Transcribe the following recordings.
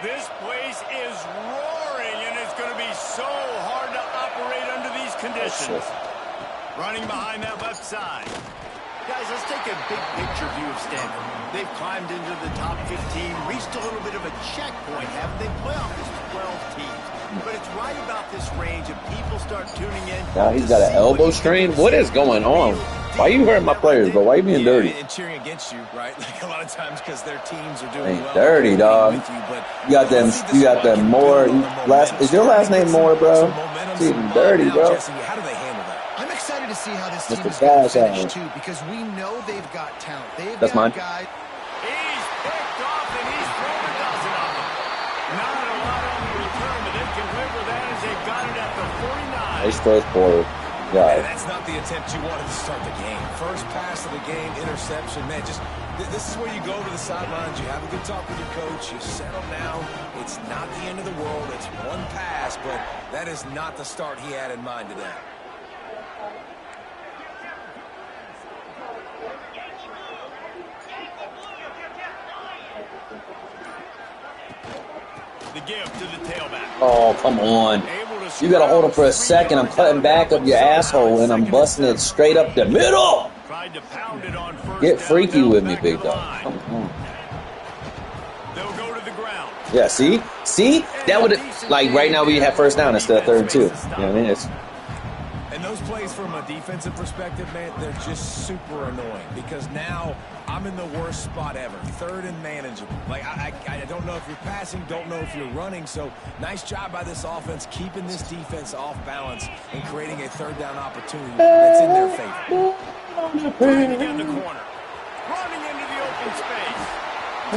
This place is roaring, and it's going to be so hard to operate under these conditions. Running behind that left side. Guys, let's take a big picture view of Stanford. They've climbed into the top 15, reached a little bit of a checkpoint, haven't they? Playoff is 12 teams. But it's right about this range if people start tuning in. Now he's got an elbow strain. What is going on? Why are you hurting my players, bro? Why are you being dirty? And cheering against you, right? Like a lot of times because their teams are doing well. Dirty, dog. You got them. You got them Moore. Is your last name Moore, bro? It's even dirty, bro. Jesse, how do they handle that? I'm excited to see how this team Mr. is going to Cash finish out. too, because we know they've got talent. They've That's got mine. guys. He's picked off, and he's thrown a dozen of them. Not a lot on the return, but they can live with that as they got it at the 49. Nice first quarter. Man, Yeah. that's not the attempt you wanted to start the game. First pass of the game, interception. Man, just this is where you go to the sidelines. You have a good talk with your coach. You settle down. It's not the end of the world. It's one pass, but that is not the start he had in mind today. The give to the tailback. Oh, come on. You got to hold him for a second. I'm cutting back up your asshole, and I'm busting it straight up the middle. Tried to pound it on first Get down. freaky They'll with me, pick big the dog. line. Come on. They'll go to the ground. Yeah, see? See? That would, like, right now we have first down instead of third and 2. You know what I mean? It's, And those plays from a defensive perspective, man, they're just super annoying because now I'm in the worst spot ever. Third and manageable. Like, I don't know if you're passing, don't know if you're running. So nice job by this offense keeping this defense off balance and creating a third down opportunity that's in their favor. Trying to get in the corner. Running into the open space.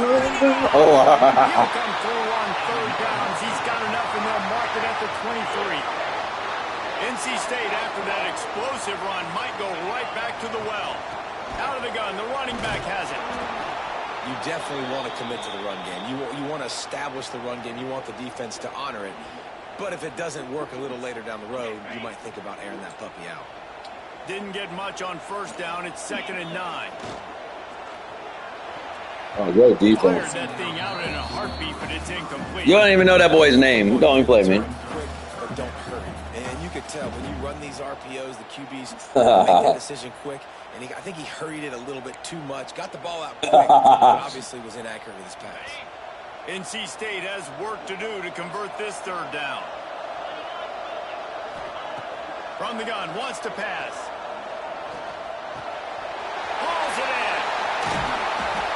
oh, He'll come through on third downs. He's got enough, and they'll mark it at the 23. NC State, after that explosive run, might go right back to the well. Out of the gun, the running back has it. You definitely want to commit to the run game. You want to establish the run game. You want the defense to honor it. But if it doesn't work a little later down the road, you might think about airing that puppy out. Didn't get much on first down. It's 2nd and 9. oh, great Fired defense. that thing out in a heartbeat, but it's incomplete. You don't even know that boy's name. Don't even play, man. Quick, but don't hurry. And you could tell when you run these RPOs, the QBs make that decision quick. And I think he hurried it a little bit too much. Got the ball out quick, but obviously was inaccurate with his pass. NC State has work to do to convert this third down. From the gun, wants to pass. Hauls it in.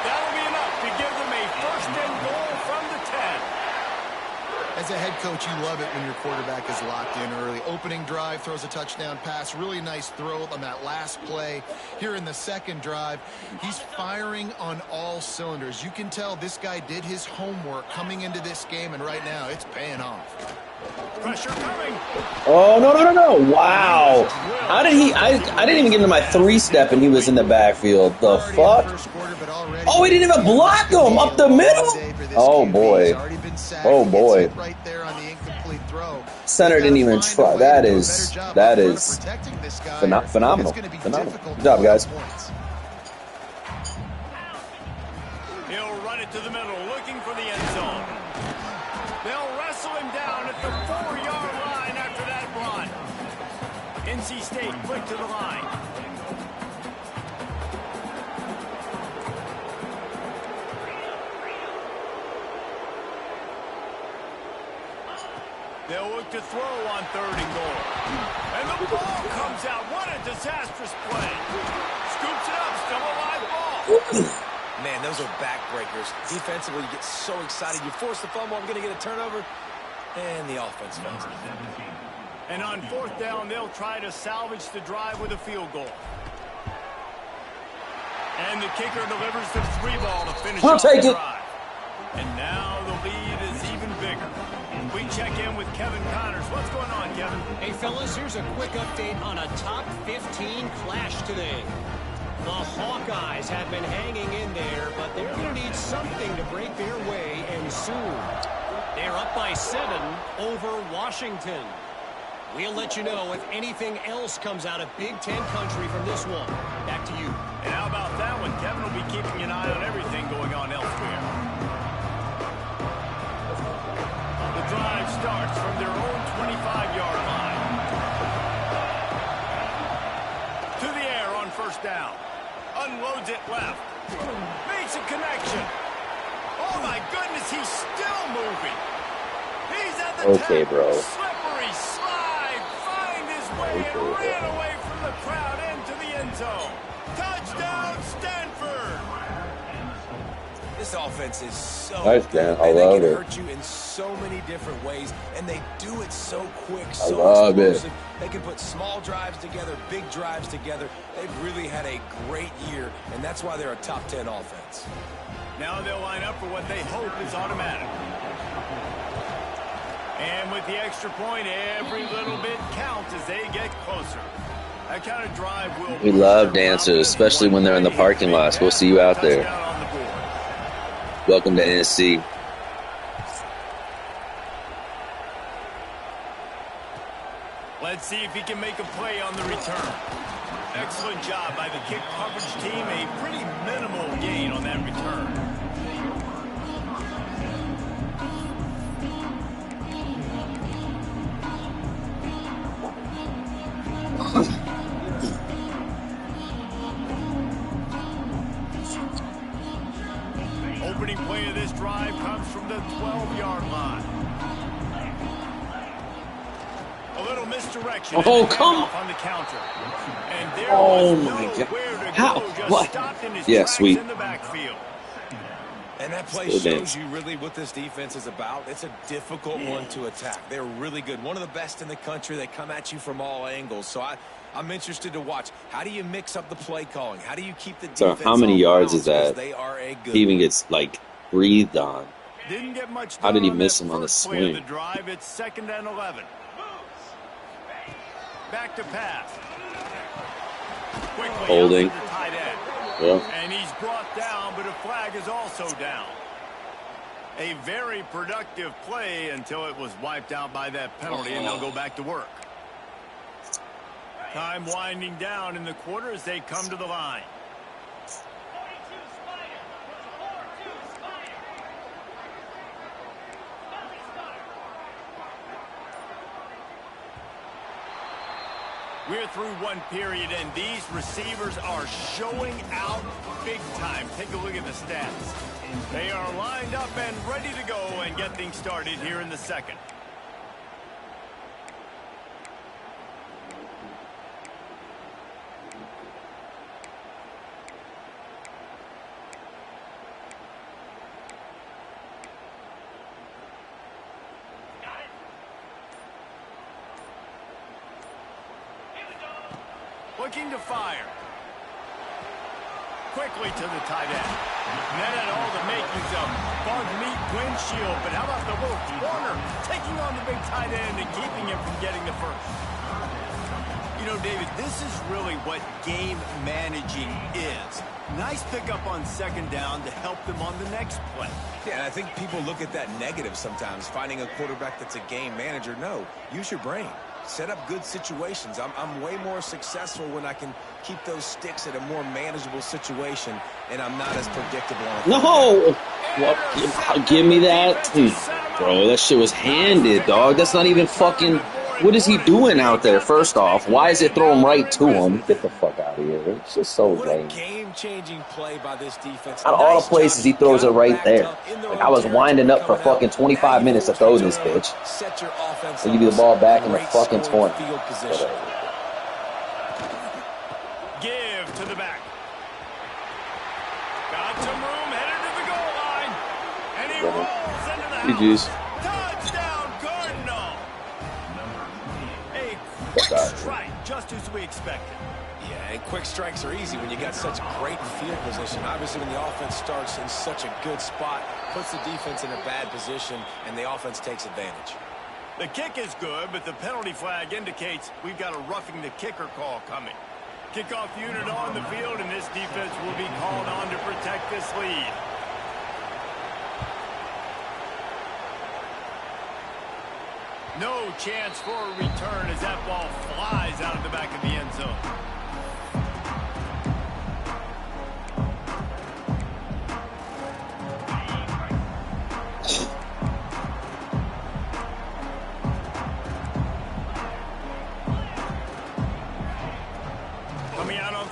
That'll be enough to give them a first and goal from the 10. As a head coach, you love it when your quarterback is locked in early. Opening drive, throws a touchdown pass. Really nice throw on that last play. Here in the second drive, he's firing on all cylinders. You can tell this guy did his homework coming into this game, and right now it's paying off. Pressure coming. Oh, no. Wow. How did he? I didn't even give him my 3-step, and he was in the backfield. The fuck? Oh, he didn't even block him up the middle? Oh, boy. Oh, boy. Center didn't even try. That is phenomenal. Good job, guys. He'll run it to the middle, looking for the end zone. They'll wrestle him down at the 4-yard line after that run. NC State quick to the line. They'll look to throw on 3rd and goal. And the ball comes out. What a disastrous play. Scoops it up, still a live ball. Man, those are backbreakers. Defensively, you get so excited. You force the fumble, I'm going to get a turnover. And the offense fails. And on 4th down, they'll try to salvage the drive with a field goal. And the kicker delivers the 3-ball to finish off the drive. And now the lead is even bigger. We check in with Kevin Connors. What's going on, Kevin? Hey, fellas, here's a quick update on a top 15 clash today. The Hawkeyes have been hanging in there, but they're going to need something to break their way, and soon. They're up by 7 over Washington. We'll let you know if anything else comes out of Big Ten country from this one. Back to you. And how about that one? Kevin will be keeping an eye on everything going on elsewhere. starts from their own 25-yard line. To the air on first down. Unloads it left. Makes a connection. Oh, my goodness, he's still moving. He's at the Okay, bro. Slippery slide. Find his way and ran away from the crowd into the end zone. Touchdown, Stanford. This offense is so nice, good. I love they it. can hurt you in so many different ways, and they do it so quick, I so love explosive. it. They can put small drives together, big drives together. They've really had a great year, and that's why they're a top 10 offense. Now they'll line up for what they hope is automatic. And with the extra point, every little bit counts as they get closer. That kind of drive will... We love dancers, especially when they're in the parking lots. We'll see you out there. Welcome to NC. Let's see if he can make a play on the return. Excellent job by the kick coverage team. A pretty minimal gain on that return. Opening play of this drive comes from the 12-yard line. A little misdirection. Oh, come on. On the counter. And there Oh, was my God. nowhere to How? go, just What? stopped in his Yeah, tracks sweet. in the backfield. And that play Still shows dance. you really what this defense is about. It's a difficult one to attack. They're really good. One of the best in the country. They come at you from all angles. So I'm interested to watch. How do you mix up the play calling? How do you keep the defense So how many on yards balance? is that? They are a good He even one. gets, like, breathed on. Didn't get much How did he done miss that him on the first play of swing? The drive, it's 2nd and 11. Back to pass. Quickly Holding. out to the tight end. Well, And he's brought down, but a flag is also down. A very productive play until it was wiped out by that penalty, and they'll go back to work. Time winding down in the quarter as they come to the line. We're through one period, and these receivers are showing out big time. Take a look at the stats. They are lined up and ready to go and get things started here in the second. Looking to fire. Quickly to the tight end. And that had all the makings of bug meat windshield. But how about the little corner taking on the big tight end and keeping him from getting the first? You know, David, this is really what game managing is. Nice pickup on 2nd down to help them on the next play. Yeah, and I think people look at that negative sometimes, finding a quarterback that's a game manager. No, use your brain. Set up good situations. I'm way more successful when I can keep those sticks at a more manageable situation, and I'm not as predictable on it. no! Well, give me that. Bro, that shit was handed, dog. That's not even fucking... What is he doing out there, first off? Why is it throwing right to him? Get the fuck out of here. It's just so What a lame. game-changing play by this defense. Out of all the places, he throws it right there. Like, I was winding up for fucking 25 minutes to throw this bitch. Set your offense I'll give you the ball back in the great fucking scoring 20. field position. Give to the back. Got some room, headed to the goal line. And he rolls into the house. GG's. Touchdown, Cardinal. A quick strike, just as we expected. Yeah, and quick strikes are easy when you got such great field position. Obviously, when the offense starts in such a good spot, puts the defense in a bad position, and the offense takes advantage. The kick is good, but the penalty flag indicates we've got a roughing the kicker call coming. Kickoff unit on the field, and this defense will be called on to protect this lead. No chance for a return as that ball flies out of the back of the end zone.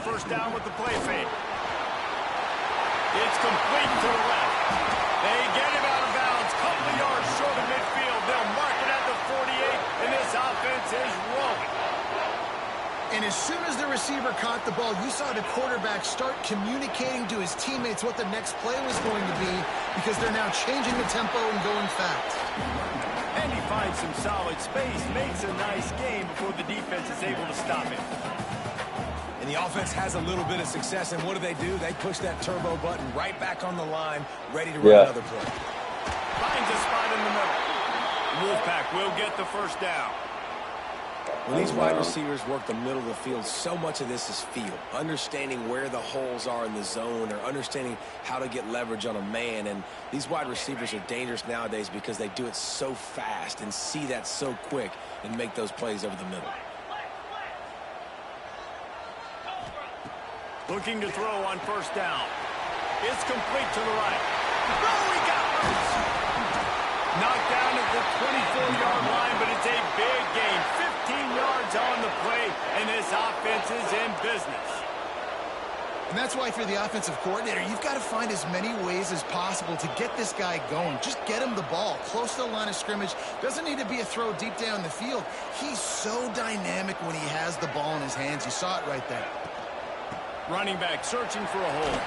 first down with the play fake. It's complete to the left. They get him out of bounds, couple of yards short of midfield. They'll mark it at the 48, and this offense is rolling. And as soon as the receiver caught the ball, you saw the quarterback start communicating to his teammates what the next play was going to be, because they're now changing the tempo and going fast. And he finds some solid space, makes a nice game before the defense is able to stop him. And the offense has a little bit of success, and what do? They push that turbo button right back on the line, ready to run another play. Finds a spot in the middle. Wolfpack will get the first down. When these wide receivers work the middle of the field, so much of this is feel. Understanding where the holes are in the zone, or understanding how to get leverage on a man. And these wide receivers are dangerous nowadays because they do it so fast and see that so quick and make those plays over the middle. Looking to throw on first down. It's complete to the right. Oh, he got loose. Knocked down at the 24-yard line, but it's a big gain. 15 yards on the play, and this offense is in business. And that's why, if you're the offensive coordinator, you've got to find as many ways as possible to get this guy going. Just get him the ball close to the line of scrimmage. Doesn't need to be a throw deep down the field. He's so dynamic when he has the ball in his hands. You saw it right there. Running back searching for a hole.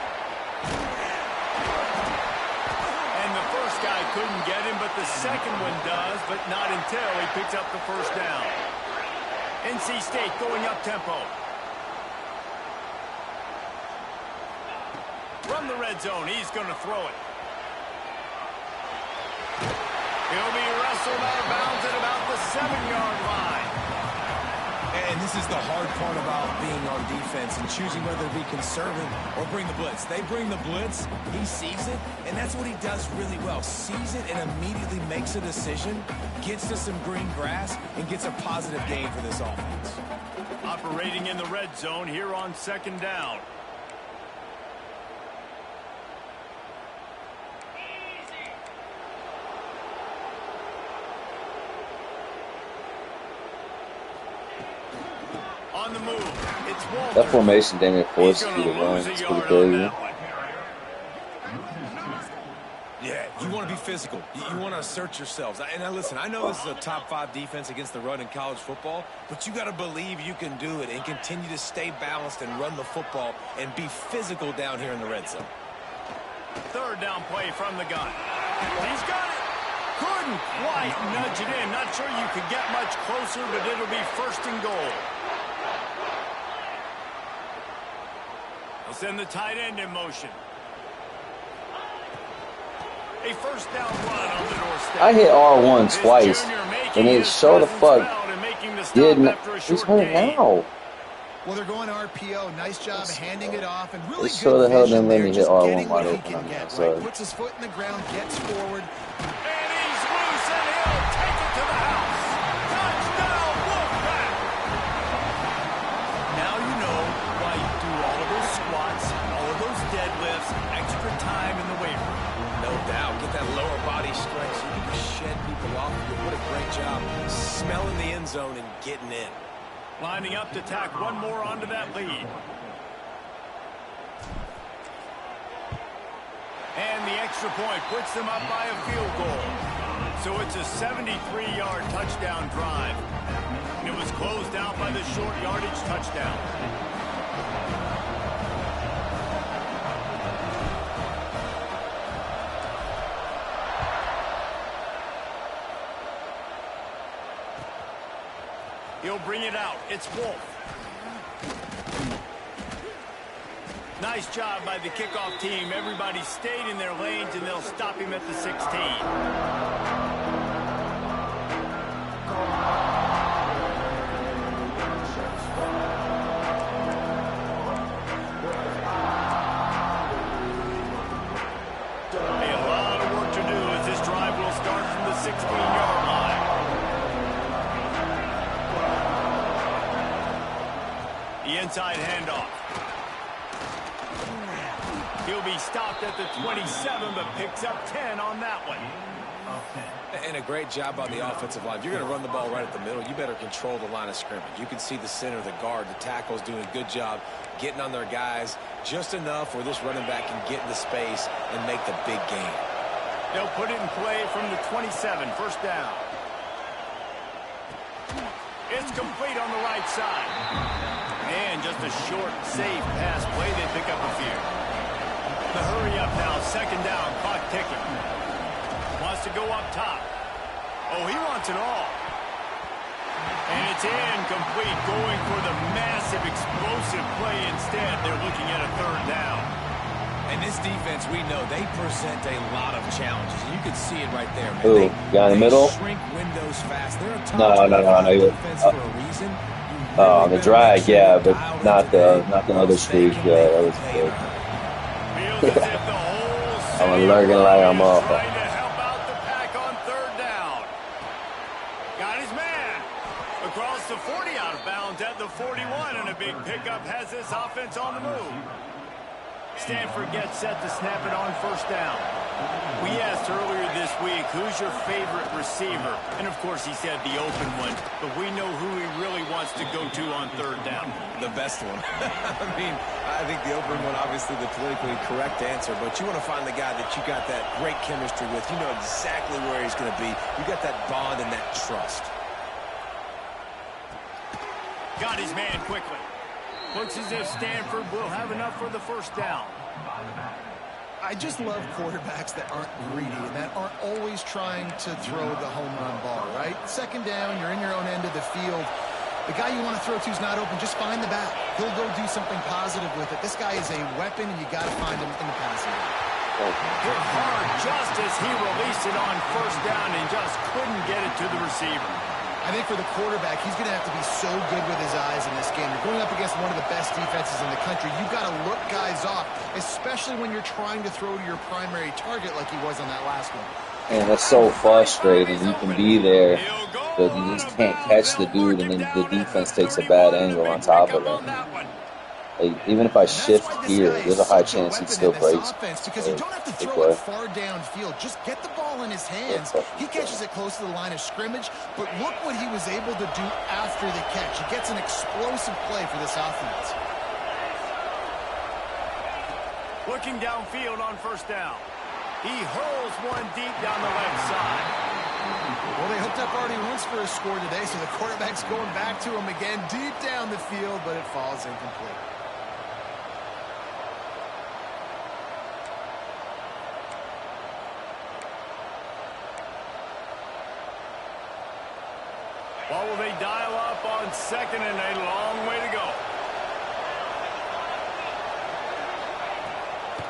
And the first guy couldn't get him, but the second one does, but not until he picks up the first down. NC State going up tempo. From the red zone, he's going to throw it. He'll be wrestled out of bounds at about the 7-yard line. And this is the hard part about being on defense and choosing whether to be conservative or bring the blitz. They bring the blitz, he sees it, and that's what he does really well. Sees it and immediately makes a decision, gets to some green grass, and gets a positive gain for this offense. Operating in the red zone here on second down. On the move, it's Walter. That formation damn near forces you to run. It's pretty crazy. Yeah, you want to be physical. You want to assert yourselves. And now listen, I know this is a top 5 defense against the run in college football, but you got to believe you can do it and continue to stay balanced and run the football and be physical down here in the red zone. Third down play from the gun. He's got it. Couldn't quite nudge it in. Not sure you could get much closer, but it'll be first and goal. They'll send the tight end in motion. A first down run on the doorstep. I hit R1 twice, and it showed the fuck didn't. Who's hurt now? Well, they're going RPO. Nice job handing it off, and really It sure the good hell vision didn't let there. me hit Just R1 getting what wide he open can on get, that side. right? Puts his foot in the ground, gets forward. And he's loose, and he'll take it to the house. Touchdown, Wolfpack! Now you know why you do all of those squats, all of those deadlifts, extra time in the weight room. No doubt. Get that lower body strength so you can shed people off. What a great job smelling the end zone and getting in. Lining up to tack one more onto that lead. And the extra point puts them up by a field goal. So it's a 73-yard touchdown drive. And it was closed out by the short yardage touchdown. He'll bring it out. It's Wolf. Nice job by the kickoff team. Everybody stayed in their lanes, and they'll stop him at the 16. A lot of work to do as this drive will start from the 16-yard line. The inside handoff. He'll be stopped at the 27, but picks up 10 on that one. And a great job by the offensive line. If you're going to run the ball right at the middle, you better control the line of scrimmage. You can see the center, the guard, the tackle's doing a good job getting on their guys just enough where this running back can get into space and make the big gain. They'll put it in play from the 27, first down. It's complete on the right side. And just a short, safe pass play. They pick up a few. The hurry up now, second down, clock ticking. Wants to go up top. Oh, he wants it all. And it's incomplete, going for the massive, explosive play instead. They're looking at a third down. And this defense, we know, they present a lot of challenges. And you can see it right there, man. Ooh, guy in the middle? Shrink windows fast. They're a tough No. defense for a reason. On the drag, yeah, but not the other streak. Yeah, that was good. Feels as if the whole I'm lurking like I'm off. trying to help out the pack on third down. Got his man. Across the 40, out of bounds at the 41, and a big pickup has this offense on the move. Stanford gets set to snap it on first down. We asked earlier this week, who's your favorite receiver? And, of course, he said the open one, but we know who he really wants to go to on third down. The best one. I mean, I think the open one, obviously the politically correct answer, but you want to find the guy that you got that great chemistry with. You know exactly where he's going to be. You got that bond and that trust. Got his man quickly. Looks as if Stanford will have enough for the first down. I just love quarterbacks that aren't greedy and that aren't always trying to throw the home run ball, right? Second down, you're in your own end of the field. The guy you want to throw to is not open. Just find the back. He'll go do something positive with it. This guy is a weapon, and you got to find him in the passing game. Hit hard just as he released it on first down and just couldn't get it to the receiver. I think for the quarterback, he's going to have to be so good with his eyes in this game. You're going up against one of the best defenses in the country. You've got to look guys off, especially when you're trying to throw to your primary target like he was on that last one. And that's so frustrating. You can be there, but you just can't catch the dude, and then the defense takes a bad angle on top of it. Like, even if I shift here, there's a high chance he still breaks. Because you don't have to throw it far downfield. Just get the ball in his hands. He catches it close to the line of scrimmage, but look what he was able to do after the catch. He gets an explosive play for this offense. Looking downfield on first down. He hurls one deep down the left side. Well, they hooked up already once for a score today, so the quarterback's going back to him again deep down the field, but it falls incomplete. What will they dial up on second and a long way to go?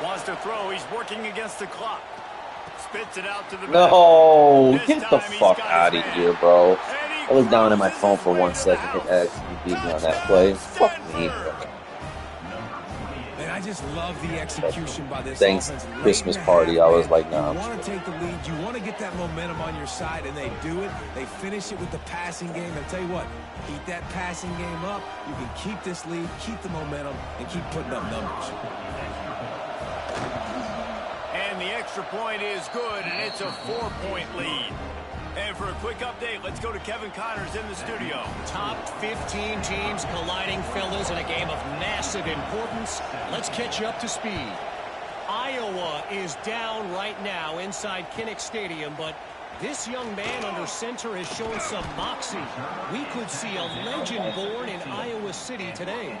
Wants to throw. He's working against the clock. Spits it out to the back. No, get the fuck out of here, bro. I was down in my phone for 1 second. Hit X and beat me on that play. Fuck me, bro. And I just love the execution by this Thanks offense. Christmas party. I was like, nah. You want to take the lead. You want to get that momentum on your side, and they do it. They finish it with the passing game. I tell you what, keep that passing game up. You can keep this lead, keep the momentum, and keep putting up numbers. And the extra point is good, and it's a 4-point lead. And for a quick update, let's go to Kevin Connors in the studio. Top 15 teams colliding, fellas, in a game of massive importance. Let's catch you up to speed. Iowa is down right now inside Kinnick Stadium, but this young man under center has shown some moxie. We could see a legend born in Iowa City today.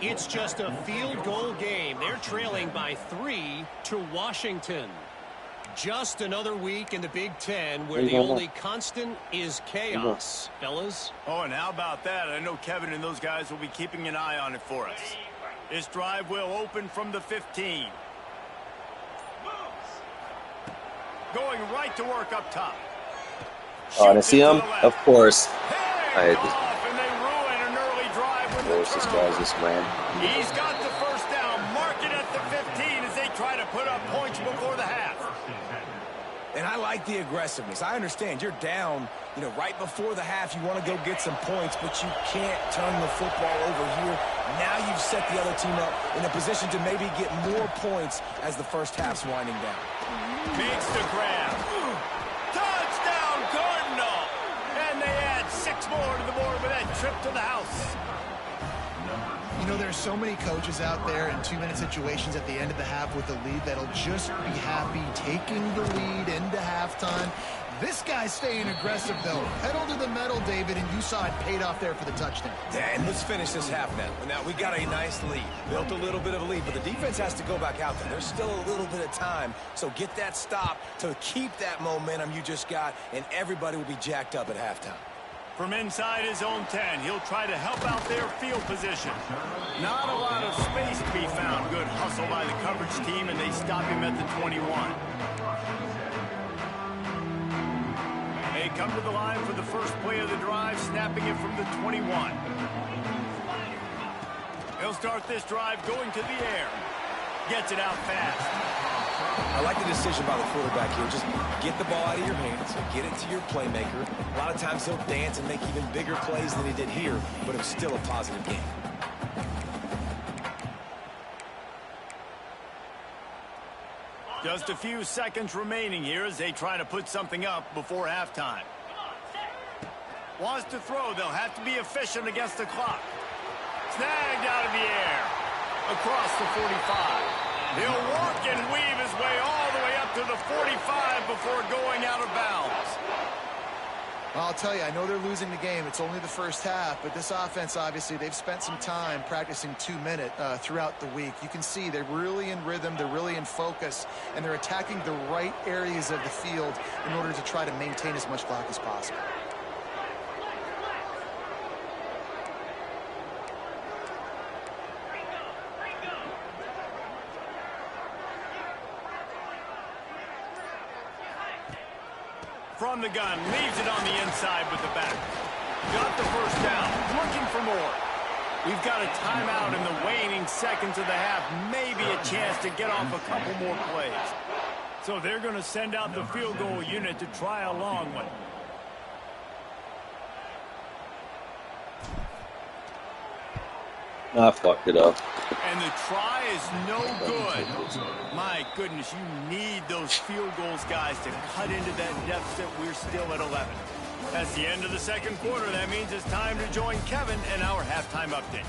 It's just a field goal game. They're trailing by 3 to Washington. Just another week in the Big Ten where the only constant is chaos, fellas. Oh, and how about that? I know Kevin and those guys will be keeping an eye on it for us. This drive will open from the 15. Going right to work up top. Oh, to see him? Of course. I Off, and they ruin an early drive with the this guy just ran. He's got the first down. Mark it at the 15 as they try to put up points before the half. And I like the aggressiveness. I understand you're down, right before the half. You want to go get some points, but you can't turn the football over here. Now you've set the other team up in a position to maybe get more points as the first half's winding down. Makes the grab. trip to the house. You know, there's so many coaches out there in 2-minute situations at the end of the half with the lead that'll just be happy taking the lead into halftime. This guy's staying aggressive, though. Pedal to the metal, David, and you saw it paid off there for the touchdown. And let's finish this half now. Now, we got a nice lead. Built a little bit of a lead, but the defense has to go back out there. There's still a little bit of time, so get that stop to keep that momentum you just got, and everybody will be jacked up at halftime. From inside his own 10, he'll try to help out their field position. Not a lot of space to be found. Good hustle by the coverage team, and they stop him at the 21. They come to the line for the first play of the drive, snapping it from the 21. He'll start this drive going to the air. Gets it out fast. I like the decision by the quarterback here. Just get the ball out of your hands, get it to your playmaker. A lot of times he'll dance and make even bigger plays than he did here, but it was still a positive game. Just a few seconds remaining here as they try to put something up before halftime. Wants to throw. They'll have to be efficient against the clock. Snagged out of the air. Across the 45. He'll work and weave his way all the way up to the 45 before going out of bounds. Well, I'll tell you, I know they're losing the game. It's only the first half, but this offense, obviously, they've spent some time practicing 2-minute throughout the week. You can see they're really in rhythm, they're really in focus, and they're attacking the right areas of the field in order to try to maintain as much clock as possible. From the gun, leaves it on the inside with the back. Got the first down, looking for more. We've got a timeout in the waning seconds of the half. Maybe a chance to get off a couple more plays. So they're going to send out the field goal unit to try a long one. I fucked it up. And the try is no good. My goodness, you need those field goals, guys, to cut into that deficit. We're still at 11. That's the end of the second quarter. That means it's time to join Kevin and our halftime update.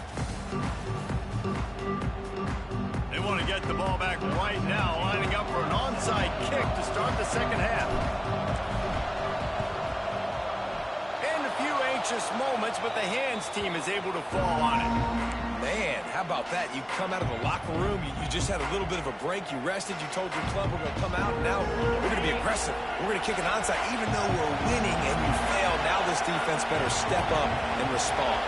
They want to get the ball back right now, lining up for an onside kick to start the second half. And a few anxious moments, but the hands team is able to fall on it. Man, how about that? You come out of the locker room, you just had a little bit of a break, you rested, you told your club we're going to come out, and now we're going to be aggressive. We're going to kick an onside. Even though we're winning and you failed, now this defense better step up and respond.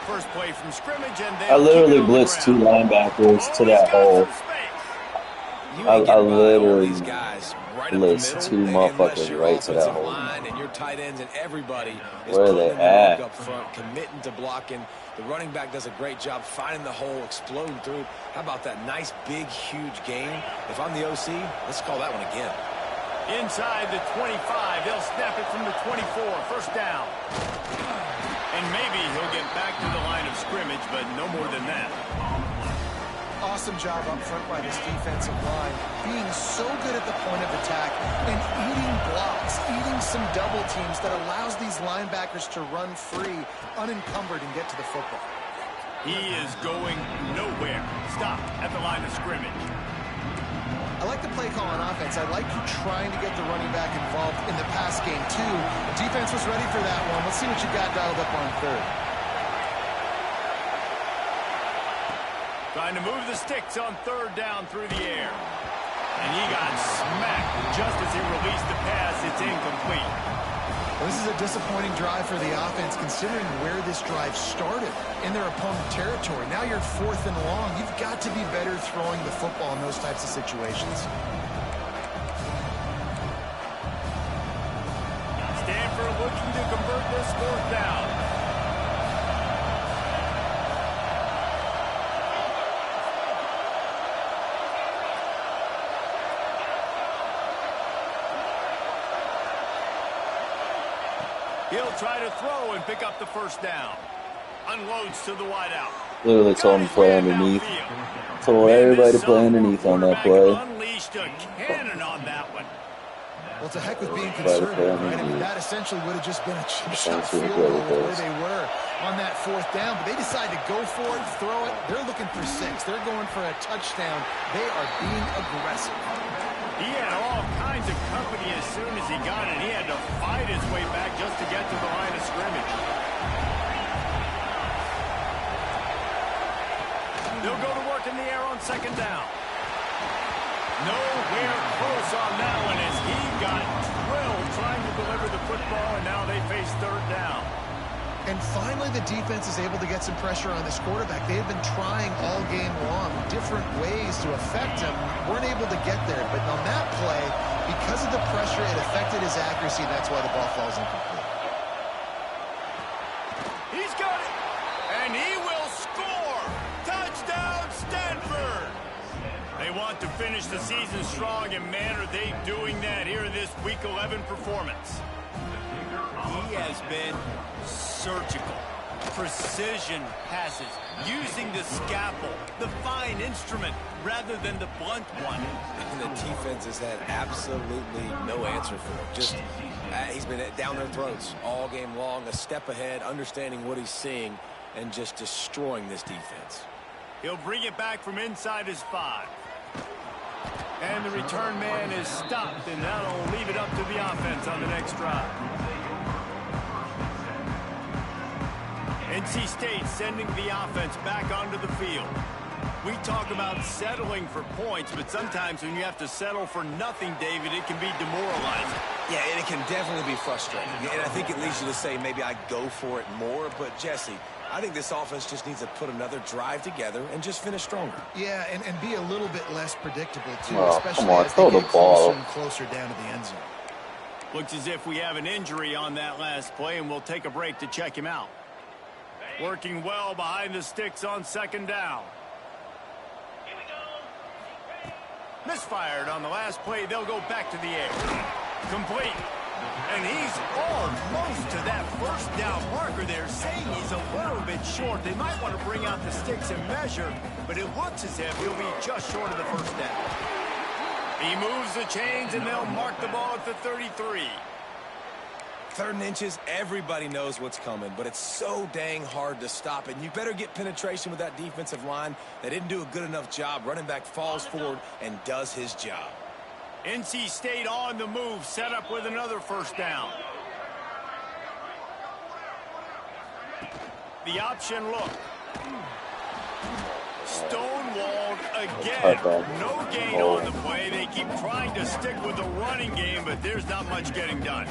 First play from scrimmage, and I literally blitzed 2 linebackers to that hole. I literally blitzed 2 motherfuckers right to that hole. And your tight ends and everybody is where are they at? Up front, committing to blocking. The running back does a great job finding the hole, exploding through. How about that nice, big, huge game? If I'm the OC, let's call that one again. Inside the 25, they'll snap it from the 24. First down. And maybe he'll get back to the line of scrimmage, but no more than that. Awesome job up front by this defensive line, being so good at the point of attack and eating blocks, eating some double teams that allows these linebackers to run free, unencumbered, and get to the football. He is going nowhere. Stop at the line of scrimmage. I like the play call on offense. I like you trying to get the running back involved in the pass game, too. The defense was ready for that one. Let's see what you got dialed up on third. Trying to move the sticks on third down through the air. And he got smacked just as he released the pass. It's incomplete. Well, this is a disappointing drive for the offense, considering where this drive started in their opponent territory. Now you're 4th and long. You've got to be better throwing the football in those types of situations. Stanford looking to convert this 4th down. He'll try to throw and pick up the first down. Unloads to the wideout. Literally told him to play underneath. Told everybody to play underneath on that play. Unleashed a cannon on that one. Well, to heck with being conservative, right? I mean, that essentially would have just been a chip shot field goal where they were on that 4th down. But they decided to go for it, throw it. They're looking for 6. They're going for a touchdown. They are being aggressive. He had all kinds of company as soon as he got it. He had to fight his way back just to get to the line of scrimmage. They'll go to work in the air on 2nd down. Nowhere close on that one as he got drilled trying to deliver the football, and now they face 3rd down. And finally the defense is able to get some pressure on this quarterback. They have been trying all game long different ways to affect him. Weren't able to get there, but on that play, because of the pressure, it affected his accuracy. That's why the ball falls incomplete. He's got it, and he will score. Touchdown, Stanford. They want to finish the season strong, and man, are they doing that here in this Week 11 performance. He has been surgical. Precision passes, using the scalpel, the fine instrument, rather than the blunt one. And the defense has had absolutely no answer for him. Just, he's been down their throats all game long, a step ahead, understanding what he's seeing, and just destroying this defense. He'll bring it back from inside his 5. And the return man is stopped, and that'll leave it up to the offense on the next drive. NC State sending the offense back onto the field. We talk about settling for points, but sometimes when you have to settle for nothing, David, it can be demoralizing. Yeah, and it can definitely be frustrating. And I think it leads you to say maybe I go for it more. But, Jesse, I think this offense just needs to put another drive together and just finish stronger. Yeah, and be a little bit less predictable, too, oh, especially as throw they the get ball. closer and closer down to the end zone. Looks as if we have an injury on that last play, and we'll take a break to check him out. Working well behind the sticks on 2nd down. Misfired on the last play. They'll go back to the air. Complete. And he's almost to that 1st down marker there, saying he's a little bit short. They might want to bring out the sticks and measure, but it looks as if he'll be just short of the 1st down. He moves the chains, and they'll mark the ball at the 33. 3rd and inches, everybody knows what's coming, but it's so dang hard to stop it. You better get penetration with that defensive line. They didn't do a good enough job. Running back falls forward and does his job. NC State on the move, set up with another 1st down. The option look. Stonewalled again. No gain on the play. They keep trying to stick with the running game, but there's not much getting done.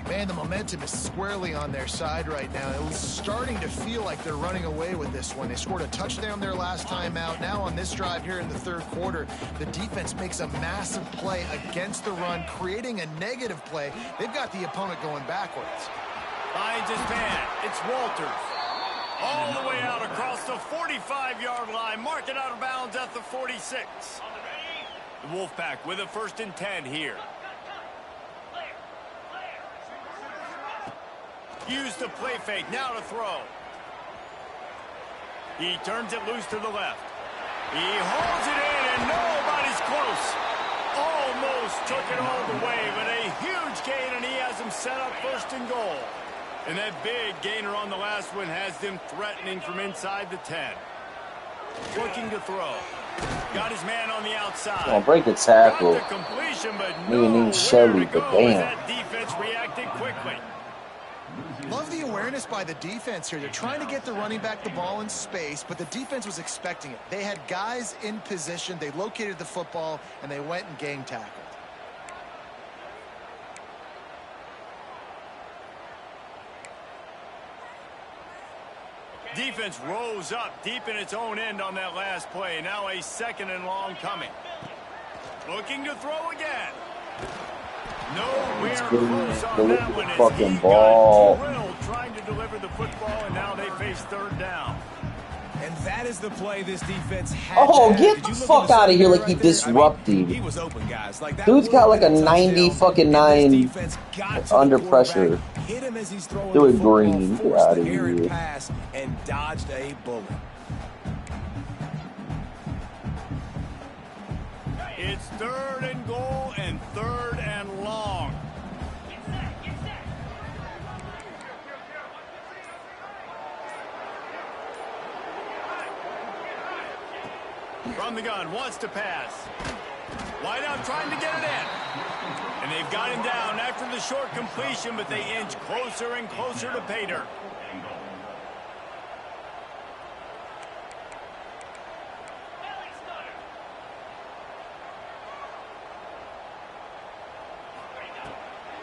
Man, the momentum is squarely on their side right now. It's starting to feel like they're running away with this one. They scored a touchdown their last time out. Now on this drive here in the 3rd quarter, the defense makes a massive play against the run, creating a negative play. They've got the opponent going backwards. Finds his man. It's Walters. All the way out across the 45-yard line. Mark it out of bounds at the 46. The Wolfpack with a 1st and 10 here. Use the play fake, now to throw. He turns it loose to the left. He holds it in, and nobody's close. Almost took it all the way, but a huge gain, and he has him set up 1st and goal. And that big gainer on the last one has them threatening from inside the 10. Looking to throw. Got his man on the outside. Oh, break the tackle. Got the completion, but need Shelley, to go but damn. as that defense reacted quickly. Love the awareness by the defense here. They're trying to get the running back the ball in space, but the defense was expecting it. They had guys in position. They located the football, and they went and gang tackled. Defense rose up deep in its own end on that last play. Now a 2nd and long coming. Looking to throw again. Nowhere close on that one. Fucking ball. Drilled trying to deliver the football, and now they face 3rd down. And that is the play this defense had. Oh, get the fuck out of here like he disrupted. He was open, guys. Like that. Dude's got like a 90-9 under pressure. Hit him as he's throwing Do it the football, green. Get forced out the of errant here. pass, and dodged a bullet. It's 3rd and goal and 3rd From the gun, wants to pass. Wide out trying to get it in. And they've got him down after the short completion, but they inch closer and closer to pay dirt.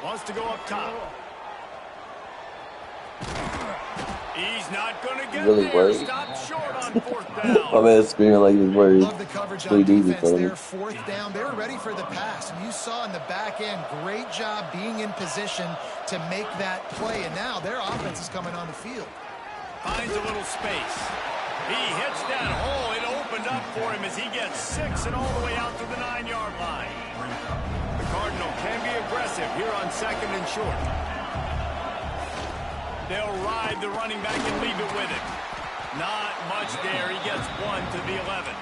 Wants to go up top. He's not going to get really there. worried. Stop short on fourth down. My man's screaming like he's worried. Love the coverage on defense there. Fourth down. They were ready for the pass. And you saw in the back end, great job being in position to make that play. And now their offense is coming on the field. Finds a little space. He hits that hole. It opened up for him as he gets 6 and all the way out to the 9-yard line. The Cardinal can be aggressive here on 2nd and short. They'll ride the running back and leave it with him. Not much there. He gets 1 to the 11.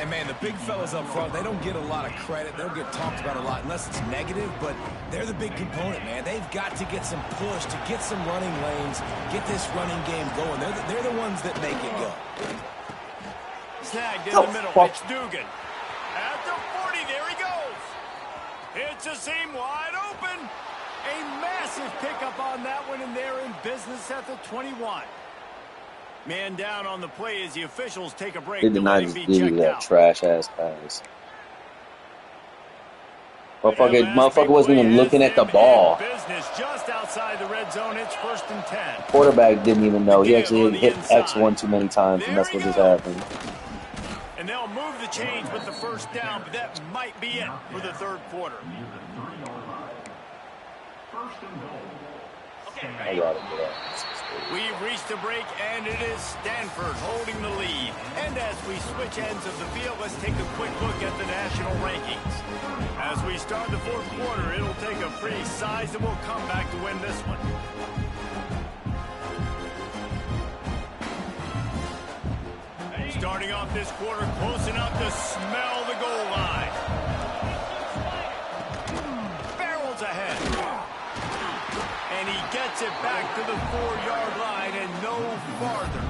And, man, the big fellas up front, they don't get a lot of credit. They'll get talked about a lot unless it's negative, but they're the big component, man. They've got to get some push, to get some running lanes, get this running game going. They're the ones that make it go. Snagged in the middle. It's Dugan. At the 40, there he goes. It's a seam wide open. A massive pickup on that one, and they're in business at the 21. Man down on the play as the officials take a break. They did not just give you that trash-ass pass. Motherfucker wasn't even looking at the ball. Business just outside the red zone. It's 1st and 10. Quarterback didn't even know. He actually hit X1 too many times, and that's what just happened. And they'll move the chains with the first down, but that might be it for the third quarter. We've reached the break, and it is Stanford holding the lead. And as we switch ends of the field, let's take a quick look at the national rankings. As we start the fourth quarter, it'll take a pretty sizable comeback to win this one. Starting off this quarter, close enough to smell the goal line. Barrels ahead. And he gets it back to the 4-yard line and no farther.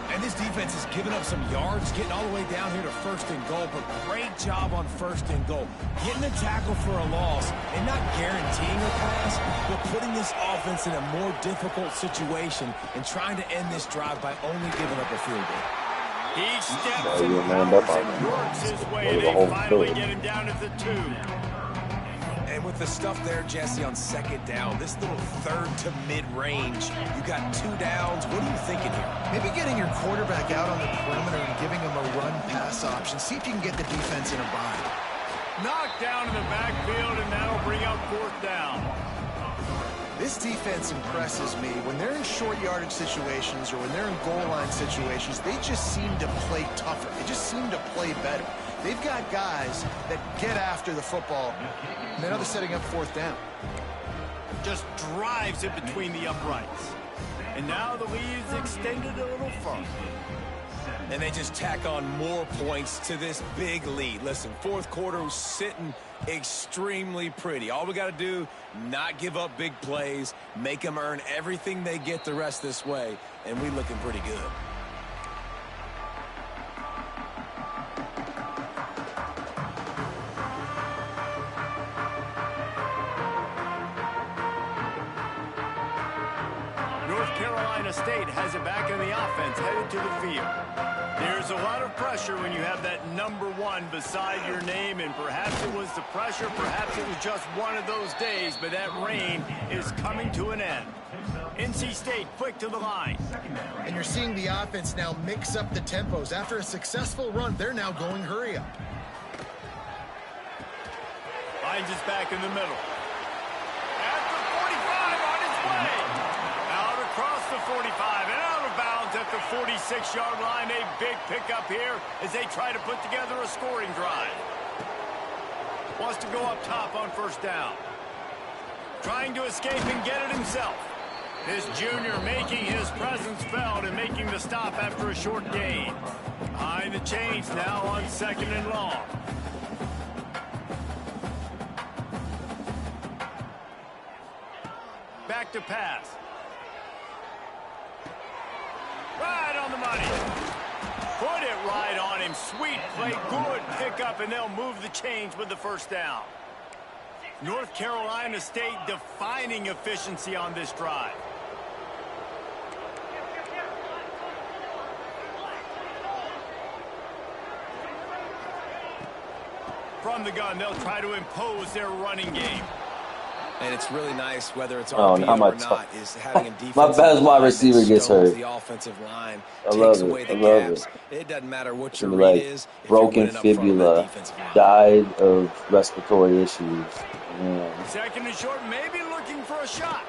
And this defense has given up some yards, getting all the way down here to 1st and goal, but great job on 1st and goal. Getting a tackle for a loss and not guaranteeing a pass, but putting this offense in a more difficult situation and trying to end this drive by only giving up a field goal. He steps and powers and works his way, and they finally get him down at the 2. And with the stuff there, Jesse, on 2nd down, this little 3rd to mid-range, you got 2 downs. What are you thinking here? Maybe getting your quarterback out on the perimeter and giving him a run-pass option. See if you can get the defense in a bind. Knocked down in the backfield, and that'll bring up 4th down. This defense impresses me. When they're in short yardage situations or when they're in goal line situations, they just seem to play tougher. They just seem to play better. They've got guys that get after the football. And now they're setting up 4th down. Just drives it between the uprights. And now the lead is extended a little further. And they just tack on more points to this big lead. Listen, 4th quarter was sitting extremely pretty. All we got to do, not give up big plays, make them earn everything they get the rest this way, and we looking pretty good. North Carolina State has it back in the offense, headed to the field. There's a lot of pressure when you have that number 1 beside your name, and perhaps it was the pressure, perhaps it was just one of those days, but that reign is coming to an end. NC State quick to the line. And you're seeing the offense now mix up the tempos. After a successful run, they're now going hurry up. Finds his back in the middle. At the 45 on its way. Out across the 45 and out of bounds at the 46-yard line. A big pickup here as they try to put together a scoring drive. Wants to go up top on 1st down. Trying to escape and get it himself. This junior making his presence felt and making the stop after a short gain. Behind the chains now on 2nd and long. Back to pass. Right on the money. Put it right on him. Sweet play, good pickup, and they'll move the chains with the first down. North Carolina State defining efficiency on this drive. From the gun, they'll try to impose their running game. And it's really nice, whether it's RPO or not, is having a defensive my best wide line receiver that gets hurt. The offensive line I love takes away it. the I love gaps. it. It doesn't matter what your Like read is. If broken you're winning up front of that fibula, defensive line. died of respiratory issues. Man. Second and short, maybe looking for a shot.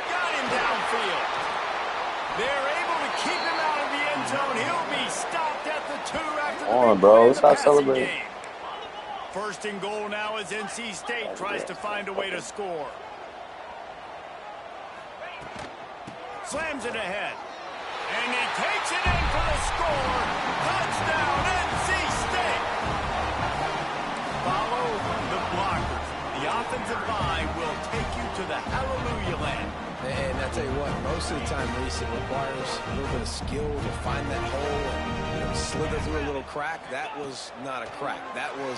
Got him downfield. They're able to keep him out of the end zone. He'll be stopped at the 2 after the Come on, bro. Let's not passing celebrate. game. First and goal now as NC State tries to find a way to score. Slams it ahead. And he takes it in for the score. Touchdown, NC State. Follow the blockers. The offensive line will take you to the hallelujah land. And I tell you what, most of the time, Reese, it requires a little bit of skill to find that hole and slither through a little crack. That was not a crack. That was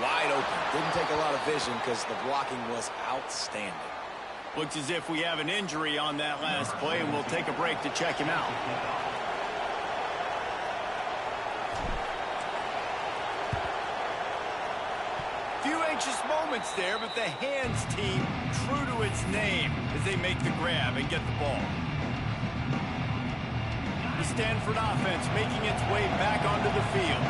wide open. Didn't take a lot of vision because the blocking was outstanding. Looks as if we have an injury on that last play, and we'll take a break to check him out. Few anxious moments there, but the hands team true to its name as they make the grab and get the ball. The Stanford offense making its way back onto the field.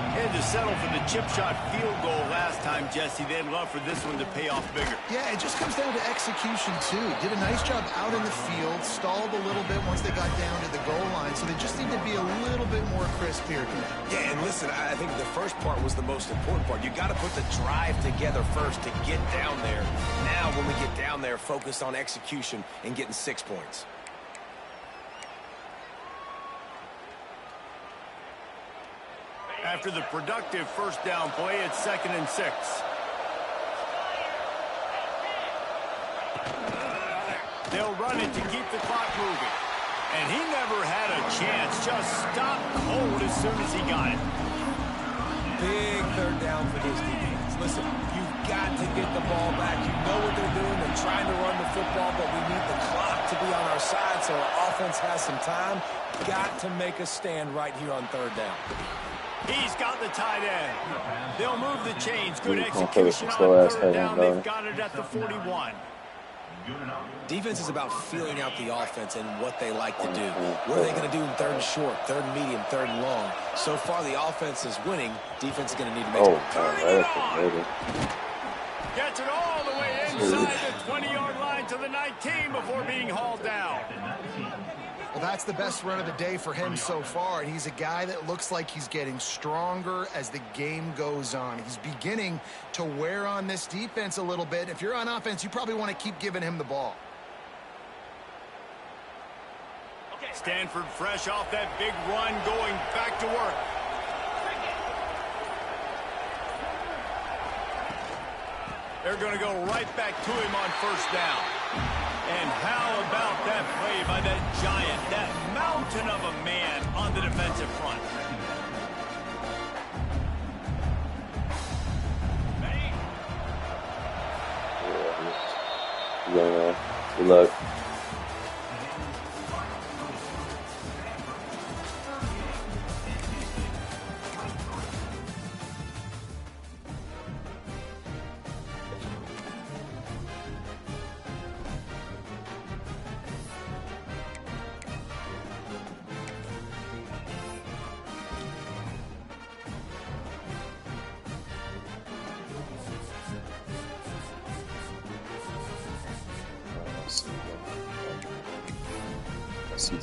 Had to settle for the chip shot field goal last time, Jesse. They'd love for this one to pay off bigger. Yeah, it just comes down to execution, too. Did a nice job out in the field, stalled a little bit once they got down to the goal line, so they just need to be a little bit more crisp here tonight. Yeah, and listen, I think the first part was the most important part. You got to put the drive together first to get down there. Now, when we get down there, focus on execution and getting 6 points. After the productive first down play, it's 2nd and 6. They'll run it to keep the clock moving. And he never had a chance. Just stopped cold as soon as he got it. Big third down for this defense. Listen, you've got to get the ball back. You know what they're doing. They're trying to run the football, but we need the clock to be on our side so our offense has some time. Got to make a stand right here on third down. He's got the tight end. They'll move the chains. Good execution on third down. They've got it at the 41. Defense is about feeling out the offense and what they like to do. What are they going to do in third and short, third and medium, third and long? So far, the offense is winning. Defense is going to need to make Gets it all the way inside the 20-yard line to the 19 before being hauled down. Well, that's the best run of the day for him so far, and he's a guy that looks like he's getting stronger as the game goes on. He's beginning to wear on this defense a little bit. If you're on offense, you probably want to keep giving him the ball. Stanford fresh off that big run, going back to work. They're going to go right back to him on first down. And how about that play by that giant, that mountain of a man on the defensive front? Yeah, good luck. See.